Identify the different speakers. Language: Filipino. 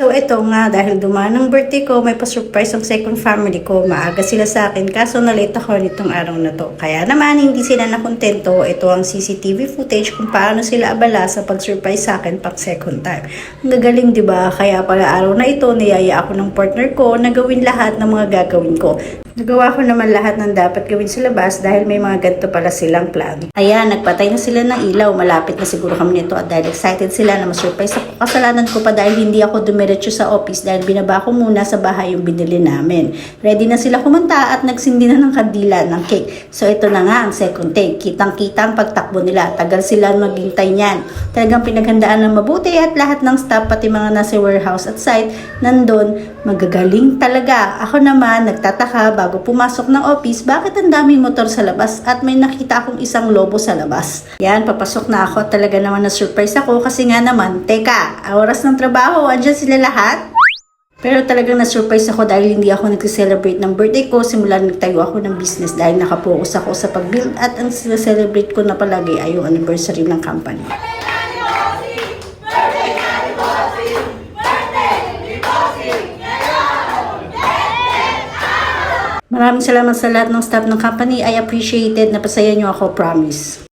Speaker 1: So ito nga, dahil dumaan ang birthday ko, may pa-surprise ang second family ko. Maaga sila sa akin, kaso nalate ako nitong araw na to. Kaya naman, hindi sila nakontento. Ito ang CCTV footage kung paano sila abala sa pag-surprise sa akin pang second time. Ang gagaling, di ba? Kaya pala araw na ito, niyaya ako ng partner ko na gawin lahat ng mga gagawin ko. Nagawa ko naman lahat ng dapat gawin sa labas dahil may mga ganito pala silang plan. Ayan, nagpatay na sila ng ilaw. Malapit na siguro kami nito at dahil excited sila na ma-surprise ako. Kasalanan ko pa dahil hindi ako dumiretso sa office dahil binaba ko muna sa bahay yung binili namin. Ready na sila kumanta at nagsindi na ng kandila ng cake. So ito na nga ang second take. Kitang-kita ang pagtakbo nila. Tagal silang maghintay niyan. Talagang pinaghandaan ng mabuti at lahat ng staff pati mga nasa warehouse at site nandun. Magagaling talaga. Ako naman nagtataka bago pumasok ng office, bakit ang daming motor sa labas at may nakita akong isang lobo sa labas. Yan, papasok na ako. Talaga naman na-surprise ako kasi nga naman, teka, oras ng trabaho, andyan sila lahat? Pero talagang na-surprise ako dahil hindi ako nag-celebrate ng birthday ko simula nagtayo ako ng business dahil nakapokus ako sa pag-build at ang celebrate ko na palagi ay yung anniversary ng company. Maraming salamat sa lahat ng staff ng company. I appreciate it. Napasaya niyo ako, promise.